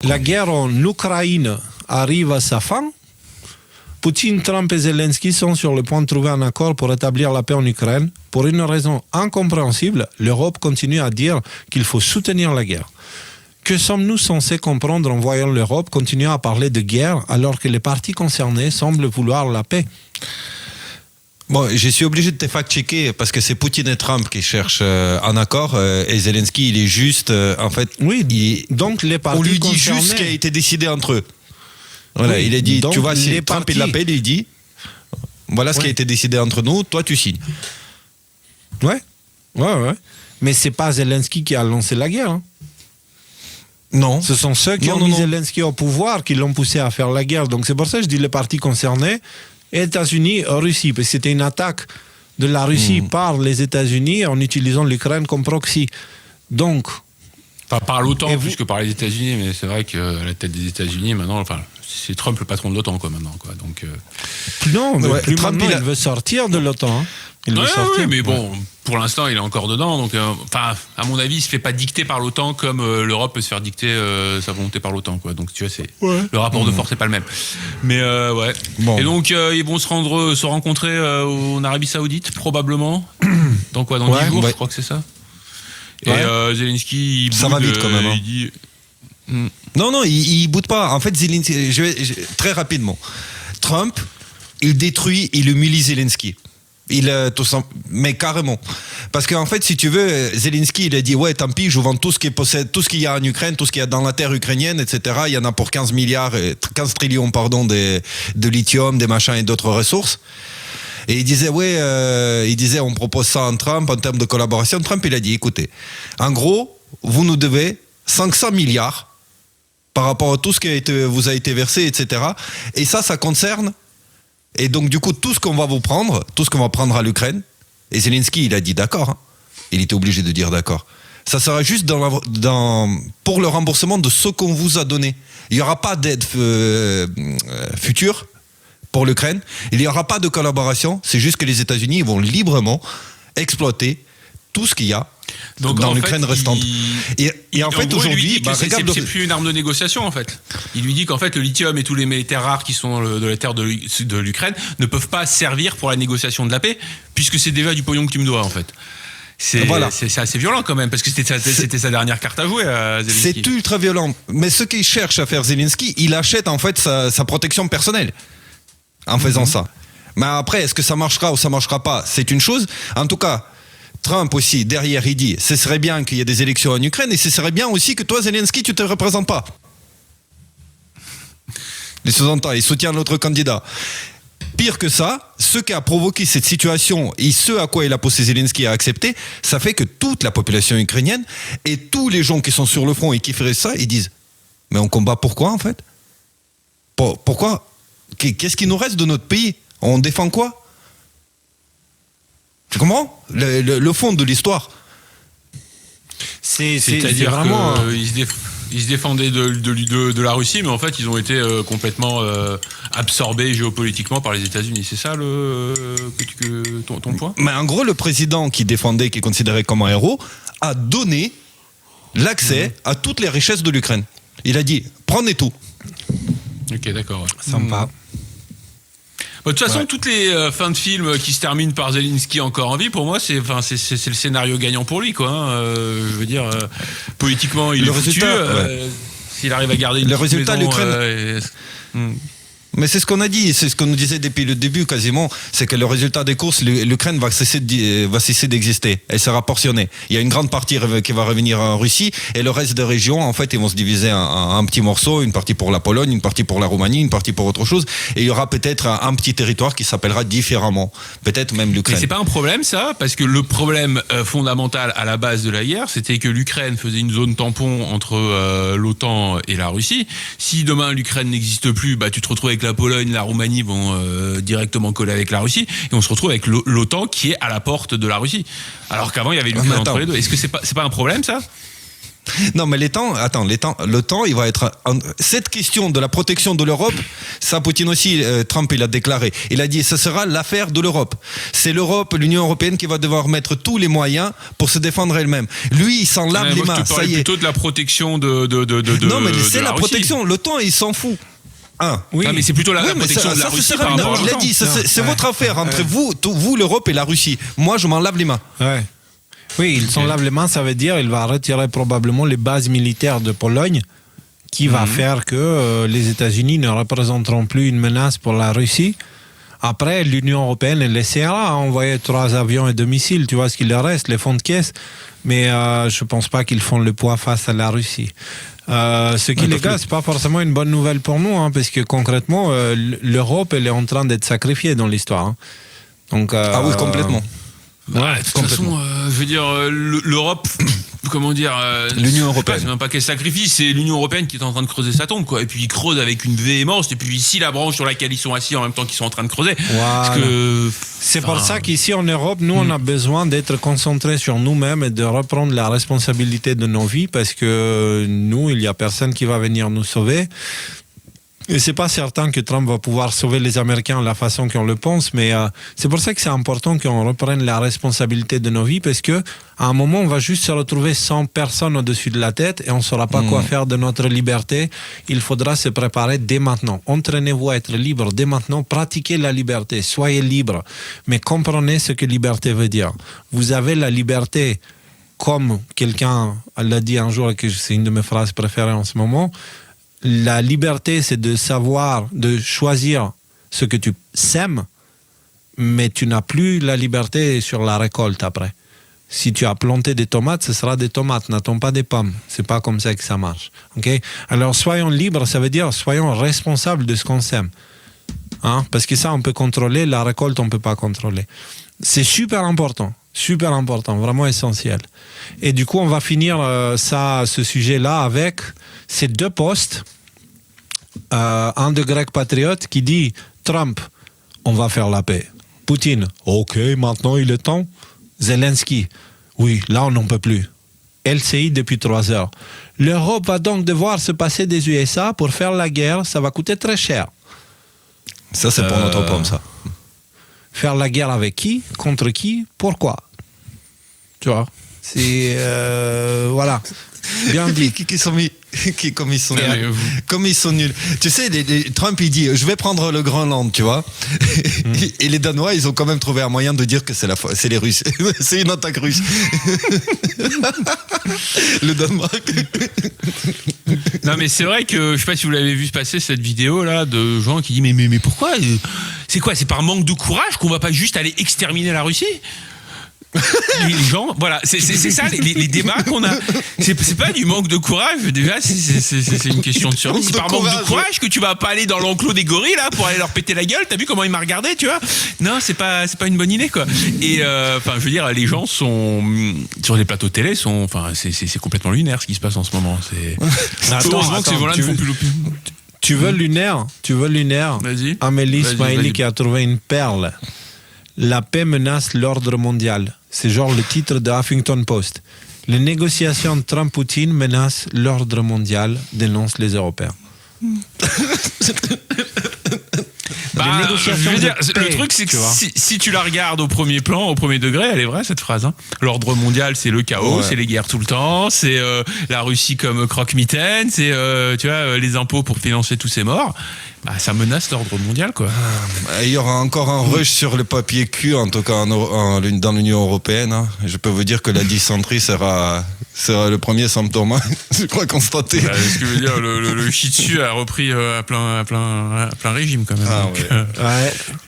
La guerre en Ukraine arrive à sa fin. Poutine, Trump et Zelensky sont sur le point de trouver un accord pour établir la paix en Ukraine. Pour une raison incompréhensible, l'Europe continue à dire qu'il faut soutenir la guerre. Que sommes-nous censés comprendre en voyant l'Europe continuer à parler de guerre alors que les parties concernées semblent vouloir la paix? Bon, je suis obligé de te fact-checker parce que c'est Poutine et Trump qui cherchent un accord et Zelensky, il est juste, en fait... Oui, donc les parties on lui dit concernées... juste ce qui a été décidé entre eux. Voilà, oui, il a dit, tu vois, si Trump parties... il l'appelle, il dit, voilà ce qui a été décidé entre nous, toi tu signes. Ouais. Mais c'est pas Zelensky qui a lancé la guerre. Hein. Non. Ce sont ceux qui ont mis Zelensky au pouvoir qui l'ont poussé à faire la guerre. Donc c'est pour ça que je dis les parties concernées, États-Unis, Russie, parce que c'était une attaque de la Russie par les États-Unis en utilisant l'Ukraine comme proxy. Donc... Enfin, par l'OTAN plus que par les États-Unis, mais c'est vrai qu'à la tête des États-Unis, maintenant, enfin, c'est Trump le patron de l'OTAN, quoi, maintenant, quoi. Donc, non, mais plus Trump, maintenant, il veut sortir de l'OTAN. Hein. Il veut sortir. Oui, mais bon, pour l'instant, il est encore dedans. Donc, enfin, à mon avis, il se fait pas dicter par l'OTAN comme l'Europe peut se faire dicter sa volonté par l'OTAN, quoi. Donc, tu vois, c'est le rapport de force n'est pas le même. Mais ouais. Bon. Et donc, ils vont se rencontrer en Arabie Saoudite, probablement. Dans quoi, dans 10 jours, je crois que c'est ça. Et Zelensky, ça va vite quand même. Hein. Il dit... Non, il boude pas. En fait, Zelensky, très rapidement. Trump, il détruit, il humilie Zelensky. Mais carrément. Parce qu'en fait, si tu veux, Zelensky, il a dit, ouais, tant pis, je vends tout ce qu'il y a en Ukraine, tout ce qu'il y a dans la terre ukrainienne, etc. Il y en a pour 15 trillions, de lithium, des machins et d'autres ressources. Et il disait, on propose ça en Trump, en termes de collaboration. Trump, il a dit, écoutez, en gros, vous nous devez 500 milliards par rapport à tout ce qui vous a été versé, etc. Et ça concerne, et donc du coup, tout ce qu'on va prendre à l'Ukraine, et Zelensky, il a dit d'accord, hein. Il était obligé de dire d'accord. Ça sera juste pour le remboursement de ce qu'on vous a donné. Il n'y aura pas d'aide future pour l'Ukraine, il n'y aura pas de collaboration, c'est juste que les États-Unis vont librement exploiter tout ce qu'il y a dans l'Ukraine restante. Et en fait, aujourd'hui, c'est plus une arme de négociation, en fait. Il lui dit qu'en fait, le lithium et tous les terres rares qui sont de la terre de l'Ukraine ne peuvent pas servir pour la négociation de la paix, puisque c'est déjà du pognon que tu me dois, en fait. C'est assez violent quand même, parce que c'était sa dernière carte à jouer à Zelensky. C'est ultra violent. Mais ce qu'il cherche à faire Zelensky, il achète en fait sa protection personnelle en faisant ça. Mais après, est-ce que ça marchera ou ça marchera pas? C'est une chose. En tout cas, Trump aussi, derrière, il dit, ce serait bien qu'il y ait des élections en Ukraine et ce serait bien aussi que toi, Zelensky, tu te représentes pas. Il sous-entend, il soutient l'autre candidat. Pire que ça, ce qui a provoqué cette situation et ce à quoi il a poussé Zelensky à accepter, ça fait que toute la population ukrainienne et tous les gens qui sont sur le front et qui feraient ça, ils disent, mais on combat pourquoi en fait? Pourquoi? Qu'est-ce qui nous reste de notre pays? On défend quoi? Tu comprends le fond de l'histoire? C'est-à-dire vraiment... Ils se défendaient de la Russie, mais en fait, ils ont été complètement absorbés géopolitiquement par les États-Unis. C'est ça ton point? Mais en gros, le président qui défendait, qui est considéré comme un héros, a donné l'accès à toutes les richesses de l'Ukraine. Il a dit, prenez tout. Ok, d'accord. Ouais. Sympa. De toute façon, toutes les fins de films qui se terminent par Zelensky encore en vie, pour moi, c'est le scénario gagnant pour lui, quoi. Hein. Je veux dire, politiquement, il est foutu. S'il arrive à garder une résultat, maison, l'Ukraine. Mais c'est ce qu'on a dit, c'est ce qu'on nous disait depuis le début quasiment, c'est que le résultat des courses, l'Ukraine va cesser d'exister. Elle sera portionnée. Il y a une grande partie qui va revenir en Russie et le reste des régions, en fait, ils vont se diviser en petits morceaux, une partie pour la Pologne, une partie pour la Roumanie, une partie pour autre chose. Et il y aura peut-être un petit territoire qui s'appellera différemment. Peut-être même l'Ukraine. Mais c'est pas un problème ça, parce que le problème fondamental à la base de la guerre, c'était que l'Ukraine faisait une zone tampon entre l'OTAN et la Russie. Si demain l'Ukraine n'existe plus, bah tu te retrouves avec la Pologne, la Roumanie vont directement coller avec la Russie et on se retrouve avec l'OTAN qui est à la porte de la Russie. Alors qu'avant il y avait l'Ukraine entre les deux. Est-ce que c'est pas un problème ça? Non, mais le temps, il va être. Cette question de la protection de l'Europe, ça, Poutine aussi, Trump, il a déclaré. Il a dit, ce sera l'affaire de l'Europe. C'est l'Europe, l'Union européenne qui va devoir mettre tous les moyens pour se défendre elle-même. Lui, il s'en lave les mains. Ça y est. Plutôt de la protection de non, mais c'est la Russie. protection. L'OTAN, il s'en fout. Oui. Non, mais c'est plutôt la protection de la Russie par rapport à l'OTAN. Il a dit, c'est votre affaire entre vous, l'Europe et la Russie. Moi, je m'en lave les mains. Ouais. Oui, ils s'en lavent les mains, ça veut dire qu'il va retirer probablement les bases militaires de Pologne, qui va faire que les États-Unis ne représenteront plus une menace pour la Russie. Après, l'Union européenne, elle essaiera d'envoyer 3 avions et 2 missiles, tu vois ce qu'il leur reste, les fonds de caisse. Mais je ne pense pas qu'ils font le poids face à la Russie. Ce qui, les gars, c'est pas forcément une bonne nouvelle pour nous, hein, parce que concrètement, l'Europe, elle est en train d'être sacrifiée dans l'histoire. Hein. Donc, ah oui, complètement. De toute façon, je veux dire, l'Europe, comment dire, l'Union européenne. C'est même pas qu'elle sacrifie, c'est l'Union européenne qui est en train de creuser sa tombe, quoi. Et puis ils creusent avec une véhémence. Et puis ici, la branche sur laquelle ils sont assis en même temps qu'ils sont en train de creuser. Voilà. Parce que, c'est pour ça qu'ici en Europe, nous, on a besoin d'être concentrés sur nous-mêmes et de reprendre la responsabilité de nos vies, parce que nous, il y a personne qui va venir nous sauver. Et c'est pas certain que Trump va pouvoir sauver les Américains de la façon qu'on le pense, mais c'est pour ça que c'est important qu'on reprenne la responsabilité de nos vies, parce que à un moment, on va juste se retrouver sans personne au-dessus de la tête et on saura pas quoi faire de notre liberté. Il faudra se préparer dès maintenant. Entraînez-vous à être libre dès maintenant. Pratiquez la liberté. Soyez libre. Mais comprenez ce que liberté veut dire. Vous avez la liberté, comme quelqu'un l'a dit un jour, et que c'est une de mes phrases préférées en ce moment. La liberté, c'est de savoir, de choisir ce que tu sèmes, mais tu n'as plus la liberté sur la récolte après. Si tu as planté des tomates, ce sera des tomates, n'attends pas des pommes. C'est pas comme ça que ça marche. Okay? Alors, soyons libres, ça veut dire soyons responsables de ce qu'on sème. Hein? Parce que ça, on peut contrôler, la récolte, on ne peut pas contrôler. C'est super important, vraiment essentiel. Et du coup, on va finir ce sujet-là avec ces 2 posts. Un de Greg Patriote qui dit Trump, on va faire la paix. Poutine, ok, maintenant il est temps. Zelensky, oui, là on n'en peut plus. LCI depuis 3 heures. L'Europe va donc devoir se passer des USA pour faire la guerre, ça va coûter très cher. Ça, c'est pour notre pomme, ça. Faire la guerre avec qui? Contre qui? Pourquoi? Tu vois? C'est... voilà. Bien dit. Comme ils sont nuls. Tu sais, Trump, il dit, je vais prendre le Groenland, tu vois. Et les Danois, ils ont quand même trouvé un moyen de dire que c'est les Russes. C'est une attaque russe. Le Danemark. Non, mais c'est vrai que, je sais pas si vous l'avez vu passer, cette vidéo-là, de gens qui disent, mais pourquoi? C'est quoi? C'est par manque de courage qu'on va pas juste aller exterminer la Russie? Les gens, voilà, c'est ça les débats qu'on a. C'est pas du manque de courage, déjà, c'est une question de survie. C'est par manque de courage que tu vas pas aller dans l'enclos des gorilles là pour aller leur péter la gueule. T'as vu comment il m'a regardé, tu vois? Non, c'est pas une bonne idée, quoi. Et enfin, je veux dire, les gens sont sur les plateaux de télé, c'est complètement lunaire ce qui se passe en ce moment. Heureusement que ces gens-là ne font plus l'opinion. Tu veux lunaire? Vas-y. Amélie Smaili qui a trouvé une perle. La paix menace l'ordre mondial. C'est genre le titre de Huffington Post. Les négociations de Trump-Poutine menacent l'ordre mondial, dénoncent les Européens. Je veux dire, le truc, c'est que si tu la regardes au premier plan, au premier degré, elle est vraie, cette phrase. Hein. L'ordre mondial, c'est le chaos, c'est les guerres tout le temps, c'est la Russie comme croque-mitaine, c'est tu vois, les impôts pour financer tous ces morts. Bah, ça menace l'ordre mondial, quoi. Il y aura encore un rush sur le papier cul, en tout cas dans l'Union européenne. Hein. Je peux vous dire que la dysenterie sera le premier symptôme. Hein. Je crois constater. Ce que veut dire, le shih tzu a repris à plein régime, quand même. Ah, donc, ouais.